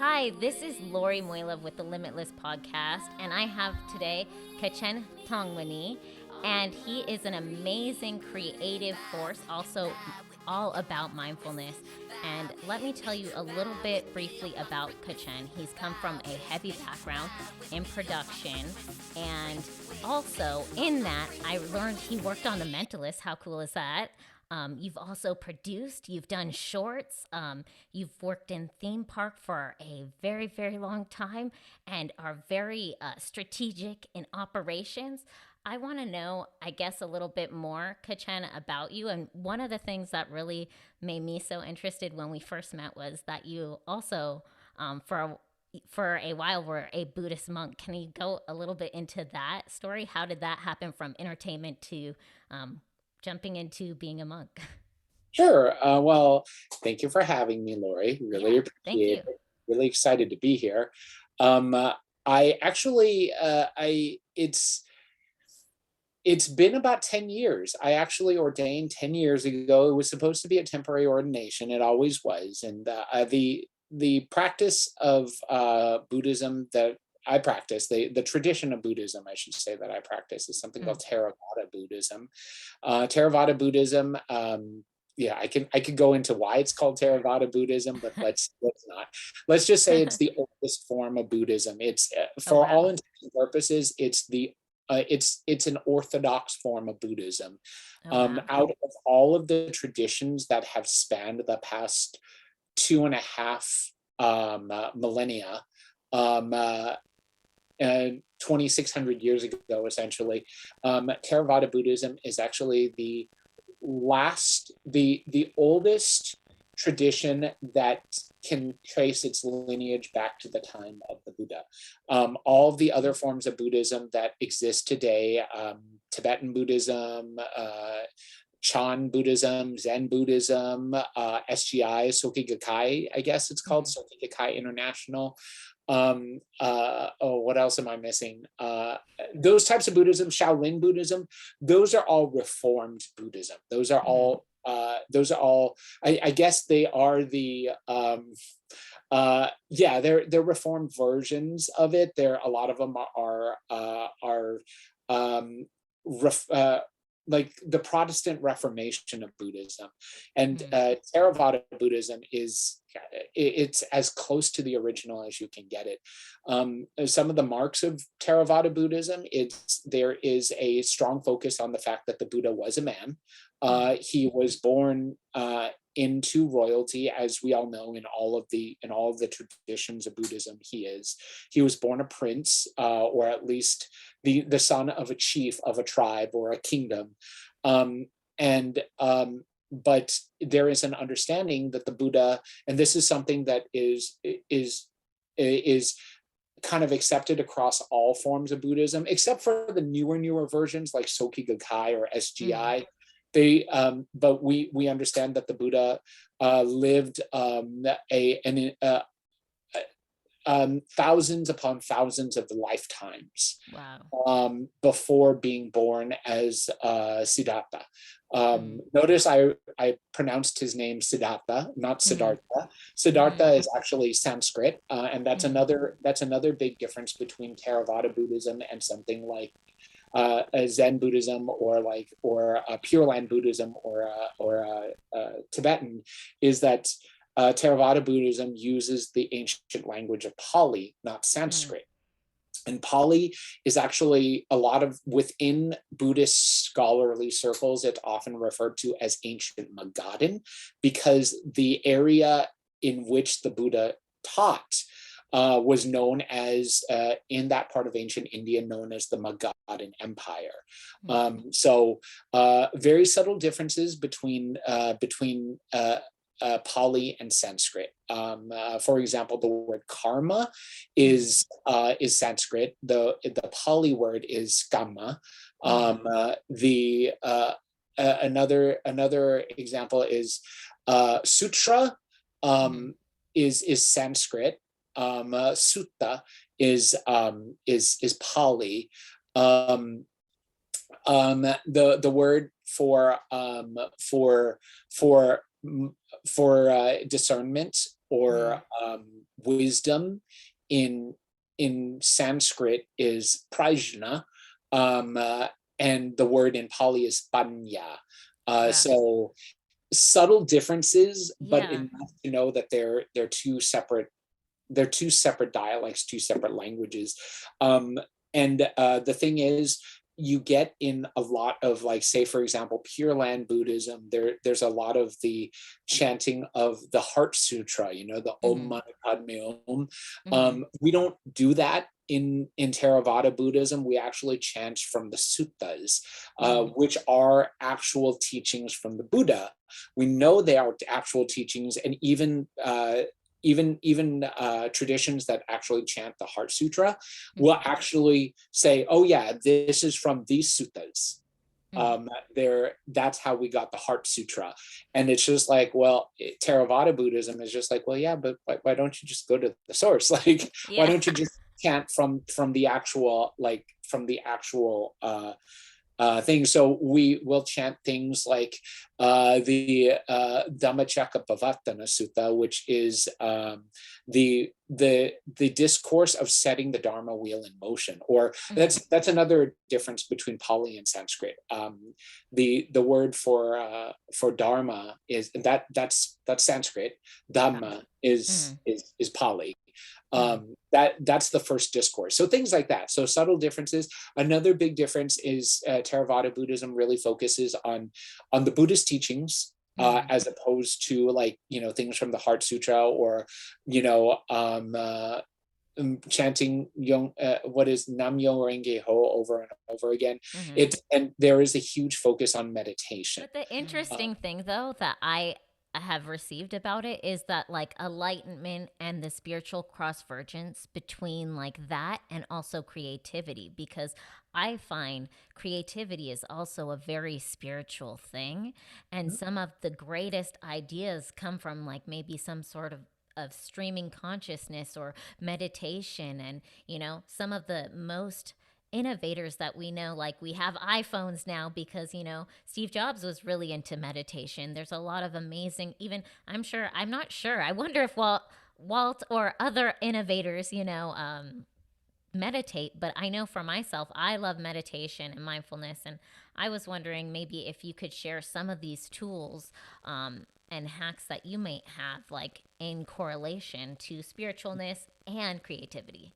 Hi, this is Lori Moilov with the Limitless podcast, and I have today Kachain Thongmanee, and he is an amazing creative force, also all about mindfulness. And let me tell you a little bit briefly about Kachain. He's come from a heavy background in production, and also in that, I learned he worked on The Mentalist. How cool is that? You've also produced, you've done shorts, you've worked in theme park for a very, very long time and are very strategic in operations. I want to know, I guess, a little bit more, Kachen, about you. And one of the things that really made me so interested when we first met was that you also, for a while, were a Buddhist monk. Can you go a little bit into that story? How did that happen from entertainment to jumping into being a monk? Sure. Well, thank you for having me, Lori. Really Yeah, thank appreciate you. it. Really excited to be here. Um, uh, I actually, it's been about 10 years. I actually ordained 10 years ago. It was supposed to be a temporary ordination. It always was. And the practice of Buddhism that I practice, the tradition of Buddhism, I should say, that I practice, is something Mm. called Theravada Buddhism. Theravada Buddhism, yeah, I could go into why it's called Theravada Buddhism, but let's not. Let's just say it's the oldest form of Buddhism. It's Oh, for all wow. intents and purposes, it's an orthodox form of Buddhism. Oh, wow. Out of all of the traditions that have spanned the past 2.5 millennia, um, uh, 2,600 years ago, essentially, Theravada Buddhism is actually the oldest tradition that can trace its lineage back to the time of the Buddha. All of the other forms of Buddhism that exist today, Tibetan Buddhism, Chan Buddhism, Zen Buddhism, SGI, Soka Gakkai, I guess it's called, Mm-hmm. Soka Gakkai International. What else am I missing? Those types of Buddhism, Shaolin Buddhism, those are all reformed Buddhism. Mm-hmm. Those are all, I guess they are yeah, they're reformed versions of it. A lot of them are um, ref, like the Protestant Reformation of Buddhism, and Mm-hmm. Theravada Buddhism it's as close to the original as you can get it. Some of the marks of Theravada Buddhism, there is a strong focus on the fact that the Buddha was a man. He was born into royalty, as we all know, in all of the traditions of Buddhism. He was born a prince, or at least the son of a chief of a tribe or a kingdom. And But there is an understanding that the Buddha, and this is something that is kind of accepted across all forms of Buddhism, except for the newer versions like Soka Gakkai or Mm-hmm. SGI. But we understand that the Buddha lived thousands upon thousands of lifetimes Wow. before being born as Siddhartha. Mm-hmm. Notice I pronounced his name Siddhartha, not Mm-hmm. Siddhartha. Siddhartha is actually Sanskrit, and Mm-hmm. that's another big difference between Theravada Buddhism and something like Zen Buddhism, or Pure Land Buddhism, or Tibetan, is that Theravada Buddhism uses the ancient language of Pali, not Mm-hmm. Sanskrit. And Pali is actually within Buddhist scholarly circles, it's often referred to as ancient Magadhan, because the area in which the Buddha taught was known as, in that part of ancient India, known as the Magadhan Empire. Mm-hmm. Very subtle differences between Pali and Sanskrit. For example, the word karma Mm-hmm. is Sanskrit. The Pali word is kamma. Mm-hmm. The Another example is sutra, Mm-hmm. is Sanskrit. Sutta is Pali. Um, the word for discernment or wisdom in Sanskrit is prajna, and the word in Pali is panya. So subtle differences, but enough to know that they're two separate dialects, two separate languages. And the thing is, you get in a lot of, like, say, for example, Pure Land Buddhism, there's a lot of the chanting of the Heart Sutra, the Om Mani Padme Om. We don't do that in Theravada Buddhism. We actually chant from the suttas, which are actual teachings from the Buddha. We know they are actual teachings, and even traditions that actually chant the Heart Sutra will actually say, oh yeah, this is from these suttas. That's how we got the Heart Sutra. And it's just like, well, Theravada Buddhism is just like, well, yeah, but why don't you just go to the source? Like, why don't you just chant from the actual thing? So we will chant things like the Dhammacakkappavattana Sutta, which is the discourse of setting the Dharma wheel in motion. Or that's another difference between Pali and Sanskrit. The word for Dharma is that's Sanskrit. Dhamma is Pali. That's the first discourse. So things like that. So subtle differences. Another big difference is Theravada Buddhism really focuses on the Buddhist teachings, as opposed to, like, things from the Heart Sutra, or chanting what is Nam-myoho Renge-ho over and over again. And there is a huge focus on meditation. But the interesting thing, though, that I have received about it is that, like, enlightenment and the spiritual cross-vergence between, like, that and also creativity, because I find creativity is also a very spiritual thing, and some of the greatest ideas come from, like, maybe some sort of streaming consciousness or meditation. And some of the most innovators that we know, like, we have iPhones now because Steve Jobs was really into meditation. There's a lot of amazing, even I'm not sure, I wonder if Walt or other innovators meditate. But I know for myself, I love meditation and mindfulness, and I was wondering maybe if you could share some of these tools and hacks that you might have, like, in correlation to spiritualness and creativity.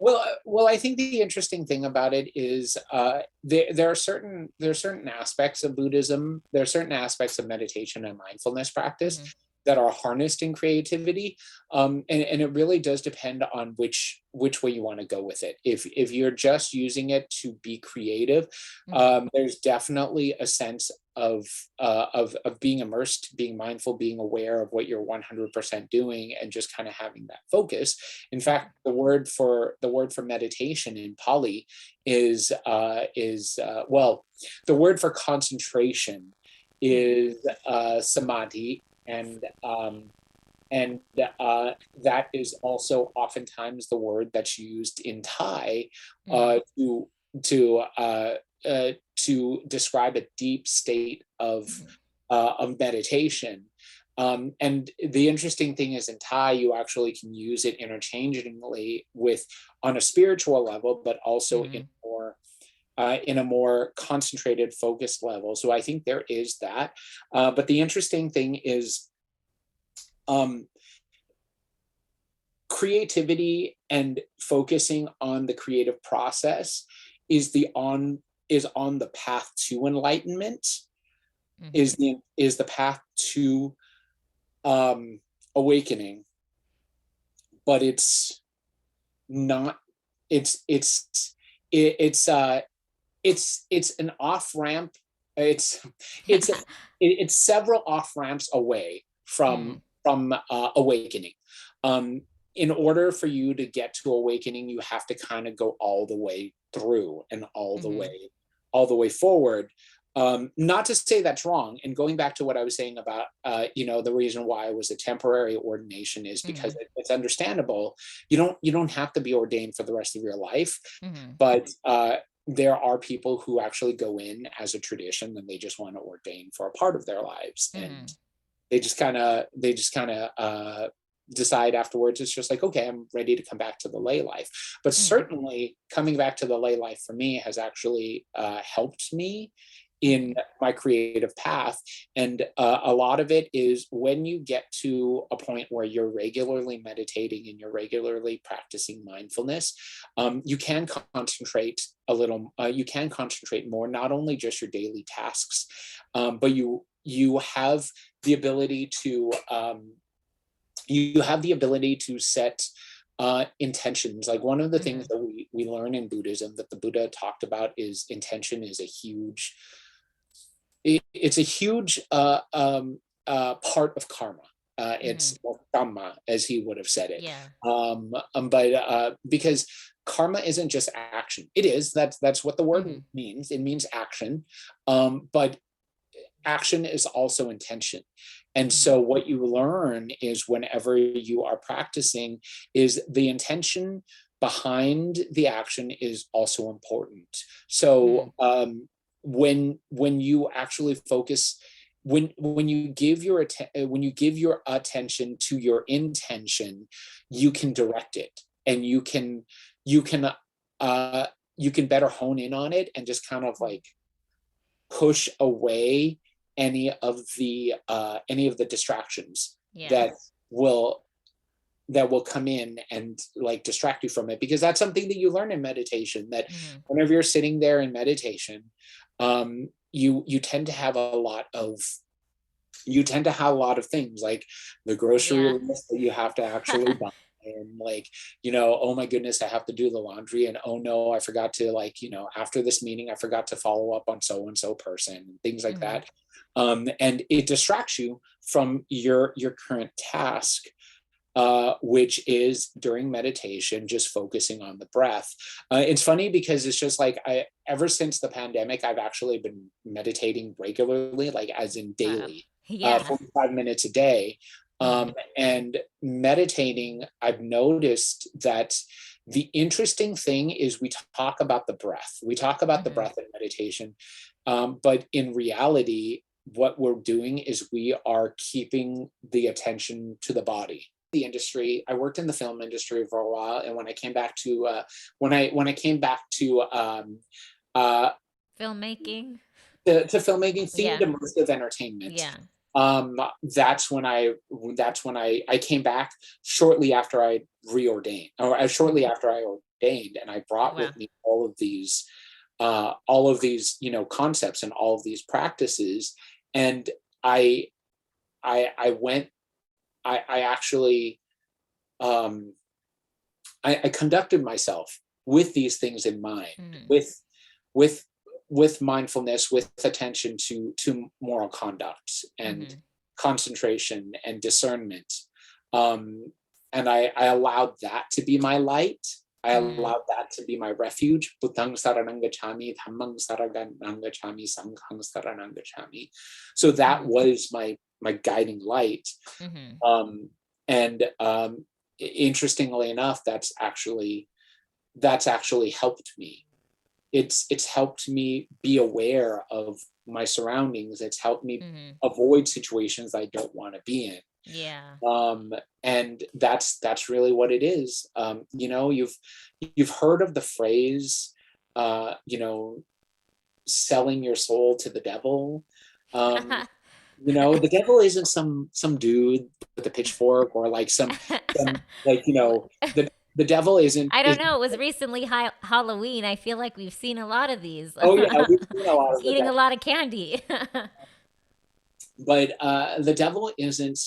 Well, I think the interesting thing about it is there are certain aspects of Buddhism, there are certain aspects of meditation and mindfulness practice that are harnessed in creativity, and it really does depend on which way you want to go with it. If you're just using it to be creative, there's definitely a sense of being immersed, being mindful, being aware of what you're 100% doing, and just kind of having that focus. In fact, the word for meditation in Pali is the word for concentration is samadhi, and that is also oftentimes the word that's used in Thai to describe a deep state of meditation. And the interesting thing is, in Thai, you actually can use it interchangeably on a spiritual level, but also in a more concentrated, focused level. So I think there is that. But the interesting thing is, creativity and focusing on the creative process is on the path to enlightenment, is the path to awakening. But it's not. It's an off ramp. It's several off ramps away from awakening. In order for you to get to awakening, you have to kind of go all the way through and all the way forward. Not to say that's wrong. And going back to what I was saying about, the reason why it was a temporary ordination is because it's understandable. You don't have to be ordained for the rest of your life, but there are people who actually go in as a tradition and they just want to ordain for a part of their lives, and they just kind of decide afterwards, it's just like, okay, I'm ready to come back to the lay life. But certainly coming back to the lay life for me has actually helped me in my creative path. And a lot of it is when you get to a point where you're regularly meditating and you're regularly practicing mindfulness, you can concentrate a little, you can concentrate more, not only just your daily tasks, but you have the ability to set intentions. Like one of the things that we learn in Buddhism that the Buddha talked about is intention is a huge part of karma. It's dhamma, as he would have said it. But because karma isn't just action. It is, that's what the word means. It means action. But action is also intention. And so what you learn is whenever you are practicing is the intention behind the action is also important. So when you actually focus, when you give your attention to your intention, you can direct it, and you can better hone in on it and just kind of like push away any of the distractions that will come in and like distract you from it, because that's something that you learn in meditation, that whenever you're sitting there in meditation, you tend to have a lot of things, like the grocery list that you have to actually buy, and like, oh my goodness, I have to do the laundry, and oh no, I forgot to, like, after this meeting I forgot to follow up on so and so person, things like that. And it distracts you from your current task, which is during meditation just focusing on the breath. It's funny because it's just like ever since the pandemic, I've actually been meditating regularly, like as in daily, 45 minutes a day. And meditating, I've noticed that the interesting thing is we talk about the breath. We talk about the breath in meditation, but in reality, what we're doing is we are keeping the attention to the body. The industry, I worked in the film industry for a while, and when I came back to filmmaking, to filmmaking, themed immersive entertainment, that's when I came back shortly after I reordained, or shortly after I ordained, and I brought with me all of these concepts and all of these practices, and I actually I conducted myself with these things in mind, with mindfulness, with attention to moral conduct and concentration and discernment, and I allowed that to be my light. I allowed that to be my refuge. Buddhang saranang gacchami, dhammang saranang gacchami, sanghang saranang gacchami. So that was my guiding light. Interestingly enough, that's actually helped me. It's helped me be aware of my surroundings. It's helped me avoid situations I don't want to be in. And that's really what it is. You've heard of the phrase, selling your soul to the devil. The devil isn't some dude with a pitchfork, or like some like, the devil isn't. I don't know. It was recently Halloween. I feel like we've seen a lot of these. Oh yeah, we've seen a lot of eating a lot of candy. But the devil isn't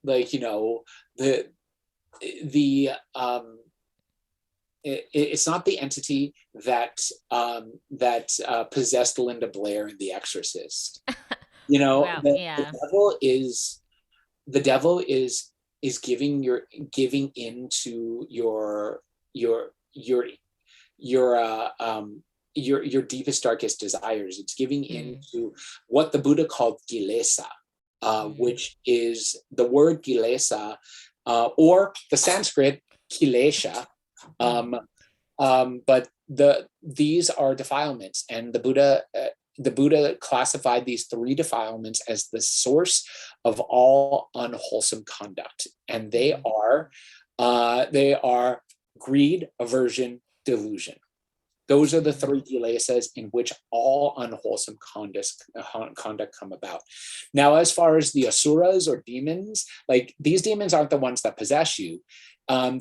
like, it's not the entity that possessed Linda Blair in The Exorcist. The devil is giving into your deepest, darkest desires. It's giving into what the Buddha called kilesa, which is the word kilesa, or the Sanskrit kilesha, but these are defilements, and the Buddha classified these 3 defilements as the source of all unwholesome conduct, and they are greed, aversion, delusion. Those are the 3 kilesas in which all unwholesome conduct come about. Now, as far as the asuras or demons, like, these demons aren't the ones that possess you.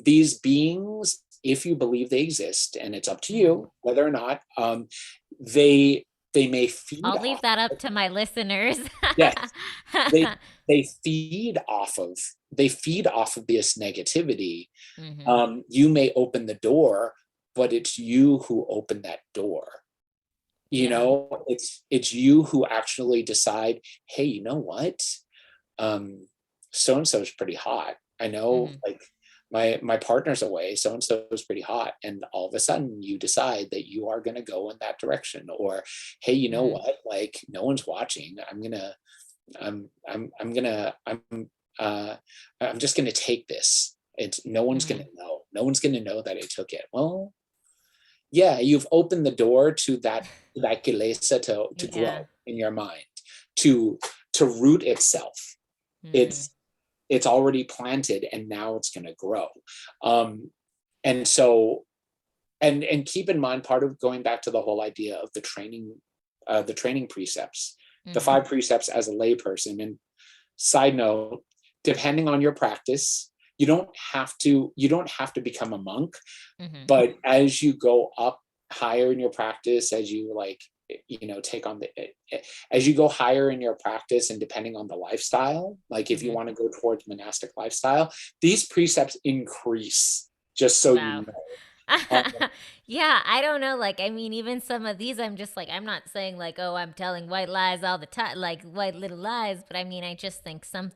These beings, if you believe they exist, and it's up to you whether or not, they may feed. I'll leave that up to my listeners. Yes, they feed off of this negativity. You may open the door, but it's you who open that door. You know, it's you who actually decide, hey, you know what? So-and-so is pretty hot. I know, like, my partner's away, so-and-so is pretty hot. And all of a sudden you decide that you are going to go in that direction. Or, hey, you know what? Like, no one's watching. I'm just going to take this. No one's going to know. No one's going to know that I took it. Well, yeah, you've opened the door to that kilesa to grow in your mind, to root itself. It's already planted, and now it's going to grow. And so, and keep in mind, part of going back to the whole idea of the training precepts, the 5 precepts as a layperson. And side note, depending on your practice, you don't have to become a monk, but as you go up higher in your practice, as you, like, you know, as you go higher in your practice, and depending on the lifestyle, like, if you want to go towards monastic lifestyle, these precepts increase, just so you know. Yeah, I don't know. Like, I mean, even some of these, I'm just like, I'm not saying like, oh, I'm telling white lies all the time, like white little lies. But I mean, I just think some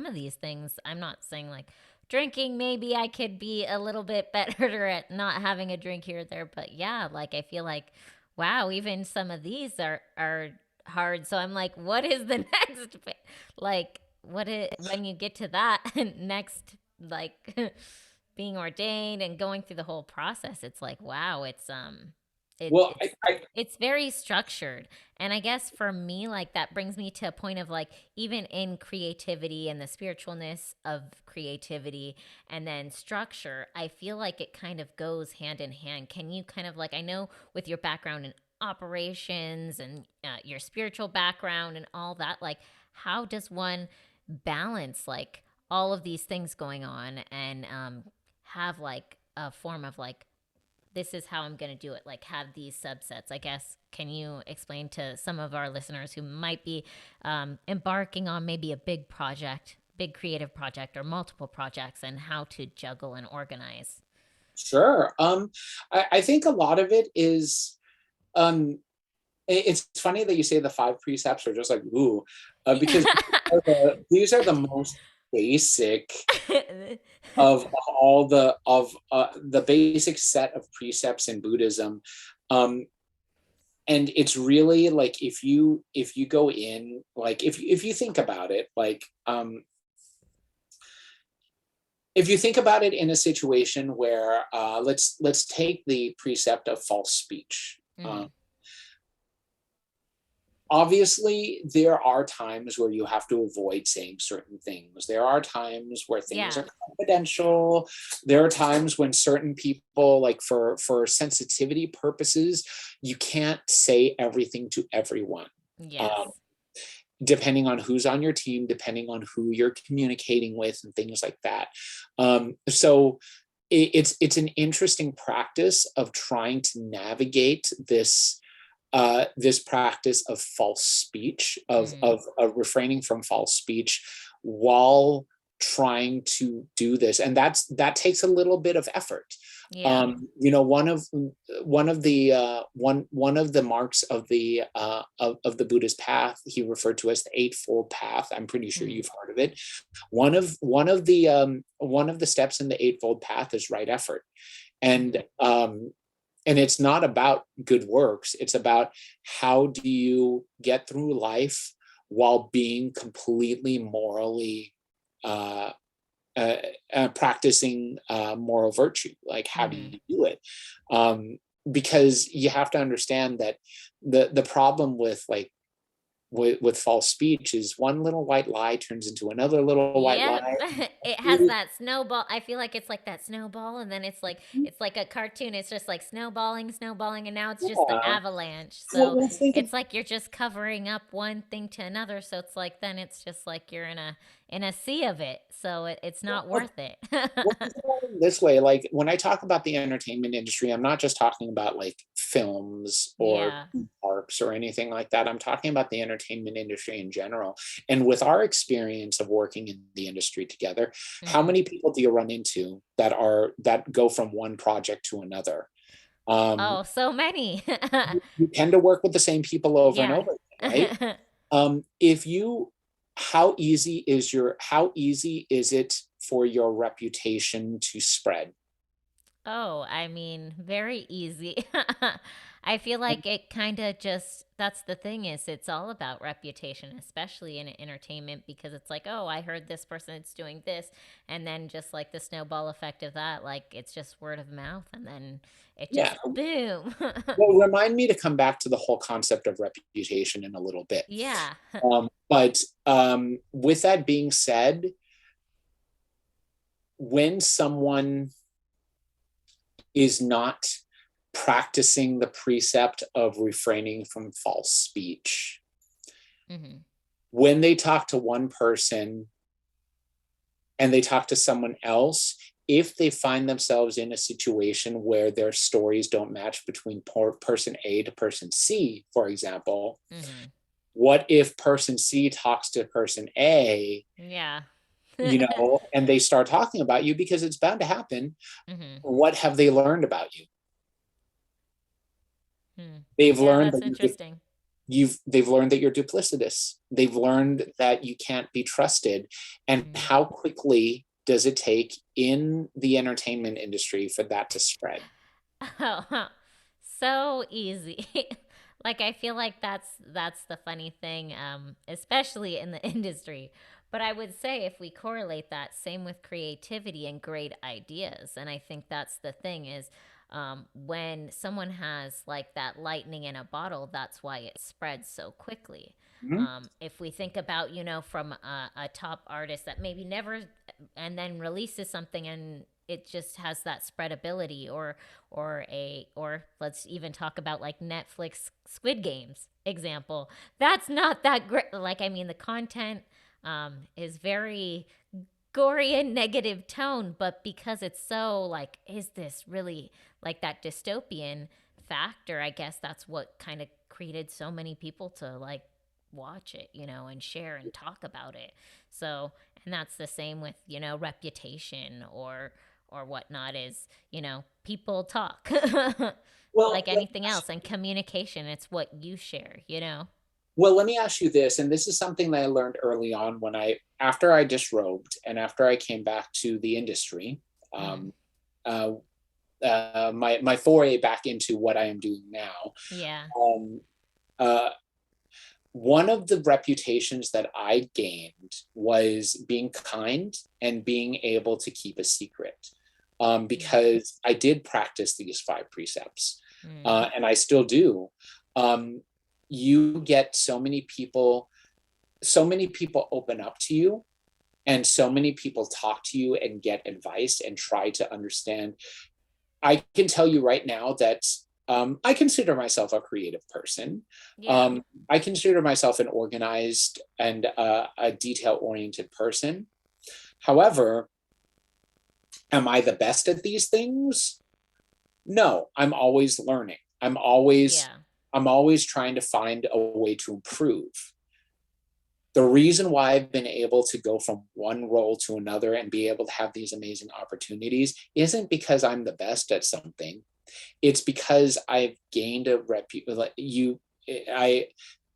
of these things, I'm not saying like drinking, maybe I could be a little bit better at not having a drink here or there. But yeah, like, I feel like, wow, even some of these are hard. So I'm like, what is the next bit? Like, when you get to that next, like, being ordained and going through the whole process, it's like, wow, Well, it's very structured. And I guess for me, like, that brings me to a point of like, even in creativity and the spiritualness of creativity and then structure, I feel like it kind of goes hand in hand. Can you kind of, like, I know with your background in operations and your spiritual background and all that, like, how does one balance like all of these things going on and have like a form of like, this is how I'm going to do it, like have these subsets, I guess. Can you explain to some of our listeners who might be embarking on maybe a big project, big creative project, or multiple projects, and how to juggle and organize? Sure. I think a lot of it is, it's funny that you say the 5 precepts are just like, ooh, because these are the most basic of all the basic set of precepts in Buddhism. And it's really like, if you go in, like, if you think about it, like, if you think about it in a situation where, let's take the precept of false speech. Obviously, there are times where you have to avoid saying certain things. There are times where things are confidential. There are times when certain people, like, for sensitivity purposes, you can't say everything to everyone. Yes. Depending on who's on your team, depending on who you're communicating with, and things like that. So it's an interesting practice of trying to navigate this practice of false speech, of refraining from false speech while trying to do this, and that takes a little bit of effort. You know, one of the marks of the Buddha's path, he referred to as the Eightfold Path. I'm pretty sure you've heard of it. One of the steps in the Eightfold Path is right effort, and it's not about good works. It's about, how do you get through life while being completely morally practicing moral virtue? Like, how do you do it? because you have to understand that the problem with like with false speech is one little white lie turns into another little white Yep. lie. It has that snowball. I feel like it's like that snowball, and then it's like a cartoon. It's just like snowballing, snowballing, and now it's just the Yeah. avalanche. So Well, think it's like you're just covering up one thing to another. So it's like then it's just like you're in a sea of it. So it's not of, worth it. well, think about it this way, like when I talk about the entertainment industry, I'm not just talking about like films or Yeah. parks or anything like that. I'm talking about the entertainment industry in general. And with our experience of working in the industry together, how Hmm. many people do you run into that go from one project to another? Um, Oh, so many. you tend to work with the same people over and Yeah. over again, right? If you how easy is it for your reputation to spread? Oh, I mean, very easy. I feel like it kind of just, that's the thing is it's all about reputation, especially in entertainment, because it's like, oh, I heard this person is doing this. And then just like the snowball effect of that, like it's just word of mouth. And then it Yeah. just boom. Well, remind me to come back to the whole concept of reputation in a little bit. Yeah. But with that being said, when someone is not practicing the precept of refraining from false speech, Hmm. when they talk to one person and they talk to someone else, if they find themselves in a situation where their stories don't match between person A to person C, for example, Hmm. what if person C talks to person A, Yeah. and they start talking about you because it's bound to happen. Hmm. What have they learned about you? Hmm. They've Yeah, learned that's that interesting. they've learned that you're duplicitous. They've learned that you can't be trusted. And Hmm. how quickly does it take in the entertainment industry for that to spread? Oh, so easy. Like I feel like that's the funny thing, especially in the industry. But I would say if we correlate that, same with creativity and great ideas. And I think that's the thing is when someone has like that lightning in a bottle, that's why it spreads so quickly. Mhm. If we think about, from a top artist that maybe never and then releases something and it just has that spreadability, or let's even talk about like Netflix Squid Games example. That's not that great. Like I mean, the content is very gory and negative tone, but because it's so like, is this really like that dystopian factor? I guess that's what kind of created so many people to like watch it, and share and talk about it. So, and that's the same with, reputation or whatnot is, people talk Well, like anything else and communication. It's what you share. well, let me ask you this, and this is something that I learned early on after I disrobed and after I came back to the industry, Mm, um, uh, my foray back into what I am doing now. yeah. Um, uh, One of the reputations that I gained was being kind and being able to keep a secret, Mm, because I did practice these five precepts, mm, and I still do. Um, you get so many people open up to you, and so many people talk to you and get advice and try to understand. I can tell you right now that I consider myself a creative person. yeah. I consider myself an organized and a detail oriented person. However, am I the best at these things? No, I'm always learning. Yeah. I'm always trying to find a way to improve. The reason why I've been able to go from one role to another and be able to have these amazing opportunities isn't because I'm the best at something. It's because I've gained a I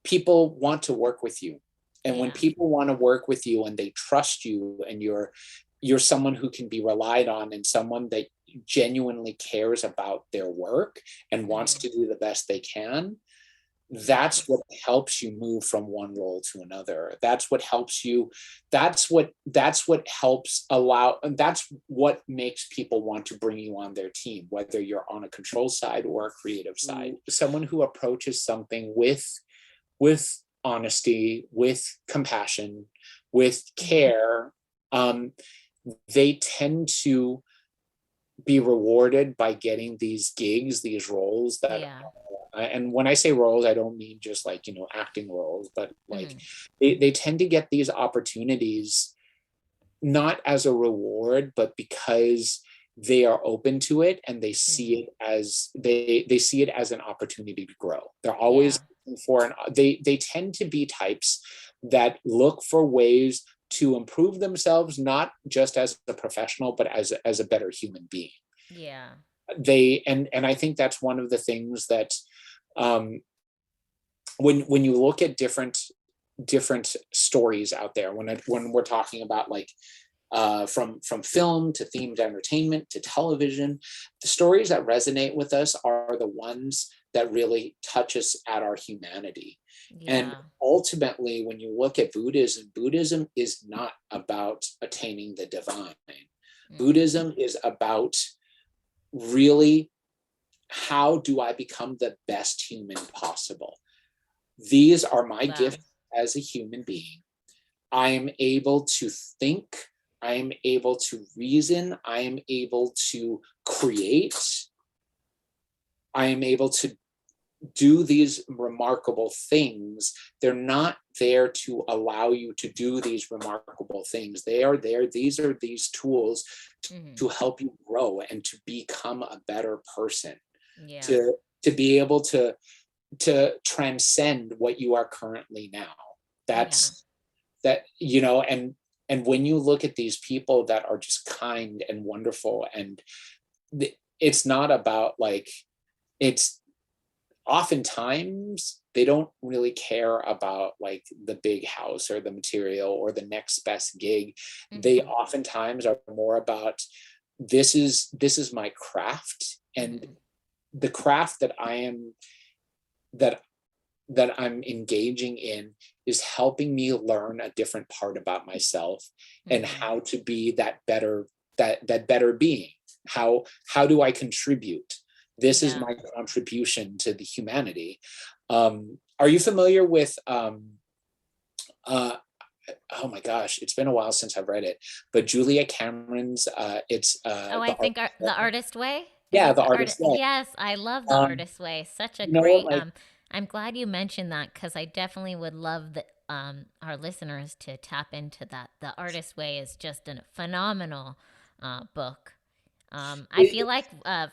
people want to work with you. And when Yeah. people want to work with you and they trust you and you're someone who can be relied on and someone that genuinely cares about their work and wants Hmm. to do the best they can, that's what helps you move from one role to another. That's what helps you. That's what helps allow, and that's what makes people want to bring you on their team, whether you're on a control side or a creative side. Someone who approaches something with honesty, with compassion, with care, they tend to be rewarded by getting these gigs, these roles that, and when I say roles, I don't mean just like, acting roles, but like they tend to get these opportunities not as a reward, but because they are open to it and they see it as they see it as an opportunity to grow. They're always looking for they tend to be types that look for ways to improve themselves, not just as a professional, but as a better human being. Yeah. And I think that's one of the things that when you look at different stories out there, when we're talking about like from film to themed entertainment to television, the stories that resonate with us are the ones that really touch us at our humanity. And ultimately, when you look at Buddhism is not about attaining the divine. Buddhism is about really, how do I become the best human possible? These are my gifts as a human being. I am able to think, I am able to reason, I am able to create, I am able to do these remarkable things. They're not there to allow you to do these remarkable things. They are there. These are these tools to help you grow and to become a better person, to be able to transcend what you are currently now. That's that, and when you look at these people that are just kind and wonderful, and it's not about like, it's oftentimes they don't really care about like the big house or the material or the next best gig. They oftentimes are more about, this is my craft, and the craft that I'm engaging in is helping me learn a different part about myself and how to be that better being. How do I contribute? This is my contribution to the humanity. Are you familiar with oh my gosh, it's been a while since I've read it, but Julia Cameron's I think The Artist Way. Yeah, The Artist Way. Yes, I love The Artist Way. Such a great I'm glad you mentioned that, because I definitely would love our listeners to tap into that. The Artist Way is just a phenomenal book. I feel like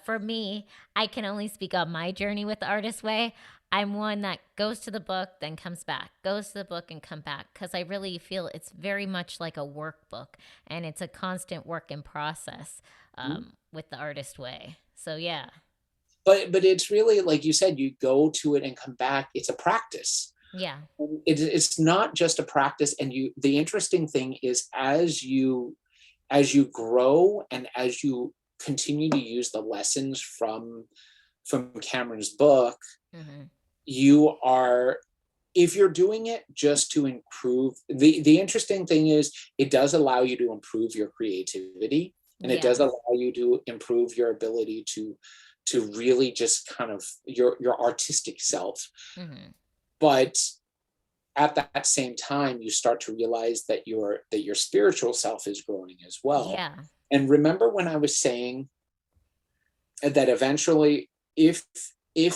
for me, I can only speak on my journey with The Artist Way. I'm one that goes to the book, then comes back, goes to the book and come back, because I really feel it's very much like a workbook, and it's a constant work in process with The Artist Way. So yeah. But it's really, like you said, you go to it and come back. It's a practice. Yeah. It's not just a practice. And the interesting thing is, as you grow and as you continue to use the lessons from Cameron's book, you are, if you're doing it just to improve, the interesting thing is, it does allow you to improve your creativity, and it does allow you to improve your ability to really just kind of your artistic self. But at that same time, you start to realize that your spiritual self is growing as well. Yeah. And remember when I was saying that eventually, if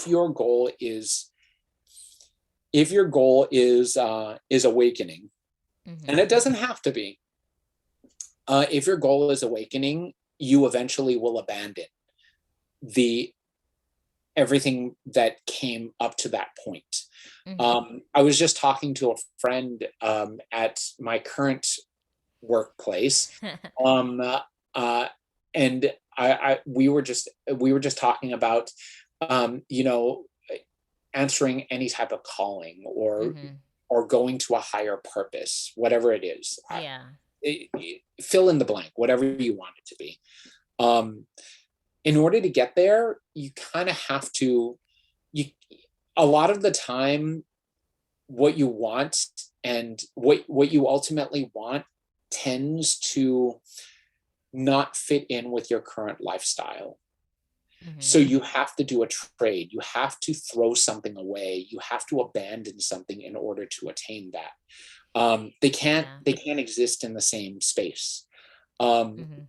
your goal is awakening, and it doesn't have to be, if your goal is awakening, you eventually will abandon everything that came up to that point. I was just talking to a friend at my current workplace, and we were just talking about answering any type of calling, or going to a higher purpose, whatever it is. Fill in the blank, whatever you want it to be. In order to get there, you kind of have to, a lot of the time, what you want and what you ultimately want tends to not fit in with your current lifestyle. So Mm-hmm. you have to do a trade. You have to throw something away. You have to abandon something in order to attain that. They can't Yeah. they can't exist in the same space. Um, Mm-hmm.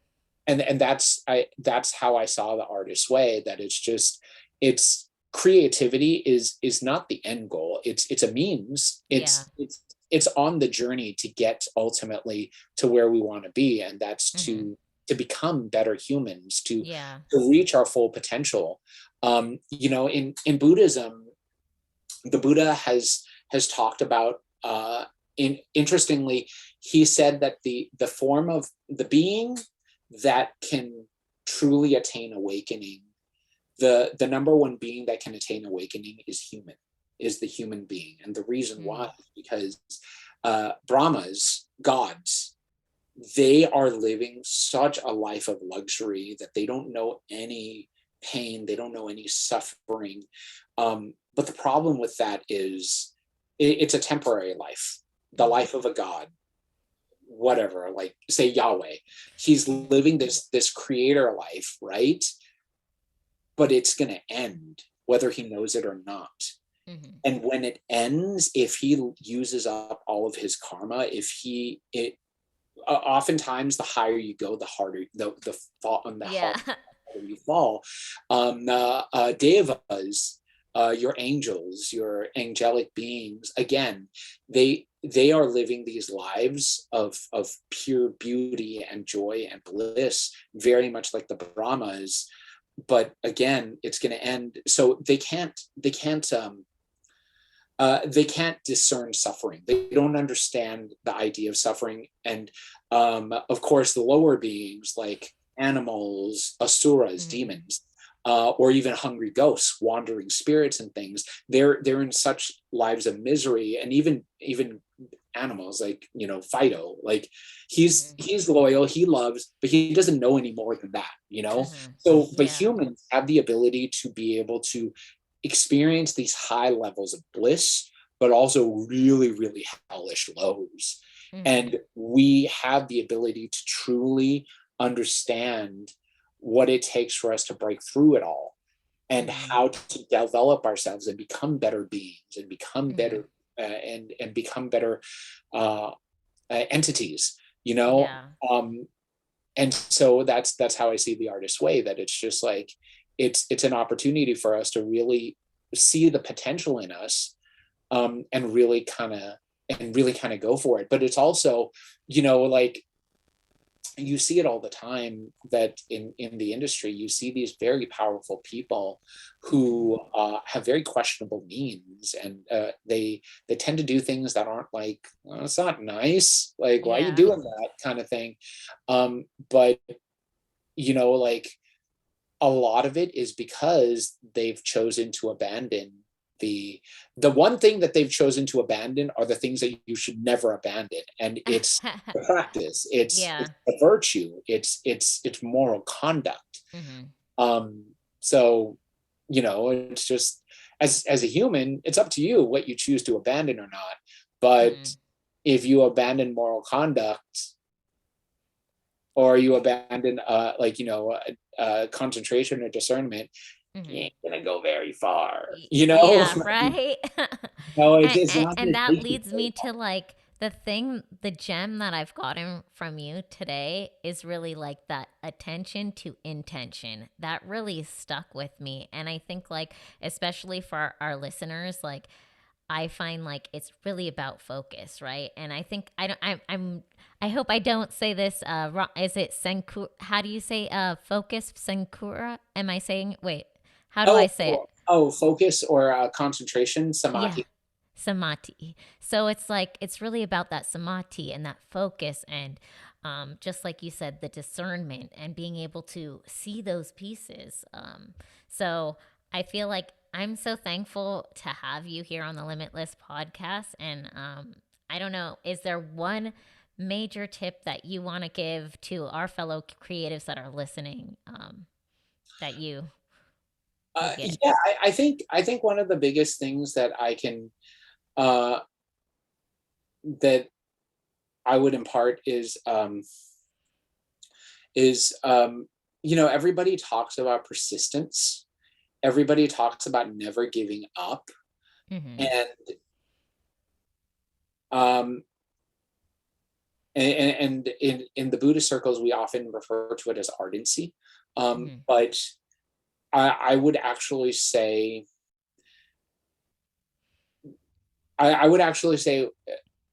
and that's how I saw the artist's way. That it's creativity is not the end goal. It's a means. Yeah. It's on the journey to get ultimately to where we want to be, and that's Mm-hmm. to become better humans, Yeah. to reach our full potential. In Buddhism, the Buddha has talked about interestingly, he said that the form of the being that can truly attain awakening, the number one being that can attain awakening is the human being. And the reason why is because Brahmas, gods, they are living such a life of luxury that they don't know any pain, they don't know any suffering. But the problem with that is it's a temporary life, the life of a god, whatever, like say Yahweh. He's Mm-hmm. living this creator life, right? But it's going to end whether he knows it or not. Mm-hmm. And when it ends, if he uses up all of his karma, if he it oftentimes the higher you go, the harder the fall and the Yeah. harder you fall. Devas, your angels, your angelic beings, again, they are living these lives of pure beauty and joy and bliss, very much like the Brahmas. But again, it's going to end. So they can't discern suffering. They don't understand the idea of suffering. And of course, the lower beings like animals, asuras, Mm-hmm. demons, or even hungry ghosts, wandering spirits, and things. They're in such lives of misery, and even animals like Fido, like Mm-hmm. he's loyal, he loves, but he doesn't know any more than that. Mm-hmm. So, but Yeah. humans have the ability to be able to experience these high levels of bliss, but also really, really hellish lows. Mm-hmm. And we have the ability to truly understand what it takes for us to break through it all, and Mm-hmm. how to develop ourselves and become better beings, and become Mm-hmm. better and become better uh, entities. You know, Yeah. um, and so that's how I see the artist's way. That it's just like it's an opportunity for us to really see the potential in us, and really kind of go for it. But it's also, like you see it all the time that in the industry you see these very powerful people Mm-hmm. who have very questionable means, and they tend to do things that aren't like, well, it's not nice, like why are you Yeah. doing that kind of thing. But like a lot of it is because they've chosen to abandon the the one thing that they've chosen to abandon are the things that you should never abandon, and it's the practice, it's Yeah. the virtue, it's moral conduct. Mm-hmm. um so it's just, as a human, it's up to you what you choose to abandon or not. But Mm-hmm. if you abandon moral conduct, or you abandon concentration or discernment, you Mm-hmm. ain't gonna go very far. Yeah, right. No, and, it's and not and gonna that take you leads very me to like the gem that I've gotten from you today is really like that attention to intention. That really stuck with me. And I think like especially for our listeners, like I find like it's really about focus, right? And I think I don't I hope I don't say this wrong. Is it Senkura? How do you say focus Senkura? Am I saying wait, how do I Oh, say it? focus or concentration, Yeah, samadhi. samadhi. So it's like it's really about that samadhi and that focus and just like you said, the discernment and being able to see those pieces. So I feel like I'm so thankful to have you here on the Limitless podcast. And I don't know, is there one major tip that you want to give to our fellow creatives that are listening that you? a gift? Yeah, I think one of the biggest things that I can uh, that I would impart is everybody talks about persistence. Everybody talks about never giving up, Mm-hmm. and um, and in the Buddhist circles, we often refer to it as ardency. Mm-hmm. But I would actually say, I would actually say,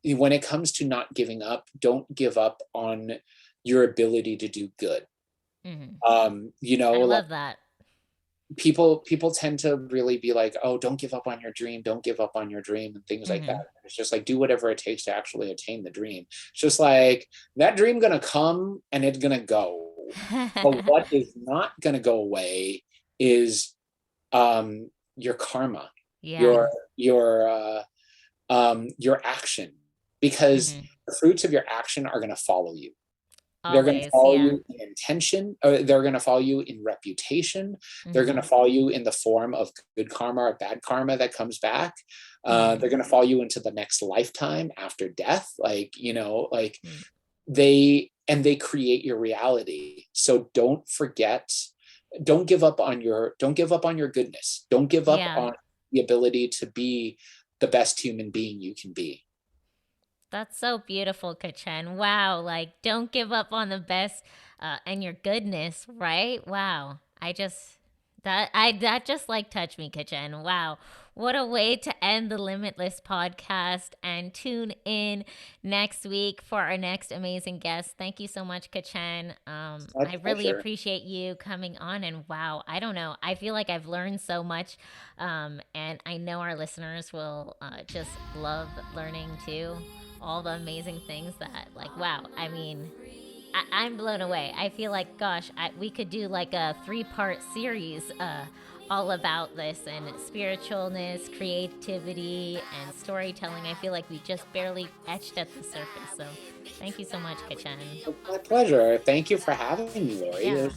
when it comes to not giving up, don't give up on your ability to do good. Mm-hmm. I Like, love that. people tend to really be like, oh, don't give up on your dream, don't give up on your dream, and things like that. Mm-hmm. It's just like, do whatever it takes to actually attain the dream. It's just like, that dream gonna come and it's gonna go, but what is not gonna go away is your karma, Yeah. your your action, because Mm-hmm. the fruits of your action are going to follow you. They're going to Always. follow Yeah. you in intention, or they're going to follow you in reputation. They're going Mm-hmm. to follow you in the form of good karma or bad karma that comes back. Mm-hmm. They're going to follow you into the next lifetime after death. Like Mm. they create your reality. So don't forget, don't give up on your goodness. Don't give up Yeah. on the ability to be the best human being you can be. That's so beautiful, Kachen. Wow. Like, don't give up on the best and your goodness, right? Wow. That just like touched me, Kachen. Wow. What a way to end the Limitless podcast, and tune in next week for our next amazing guest. Thank you so much, Kachen. My I really pleasure. appreciate you coming on, and wow, I don't know. I feel like I've learned so much, and I know our listeners will just love learning too, all the amazing things that, like, wow, I mean, I'm blown away. I feel like, gosh, we could do like a 3-part series all about this, and spiritualness, creativity, and storytelling. I feel like we just barely etched at the surface. So thank you so much, Kachen. My pleasure. Thank you for having me, Lori. It Yeah. was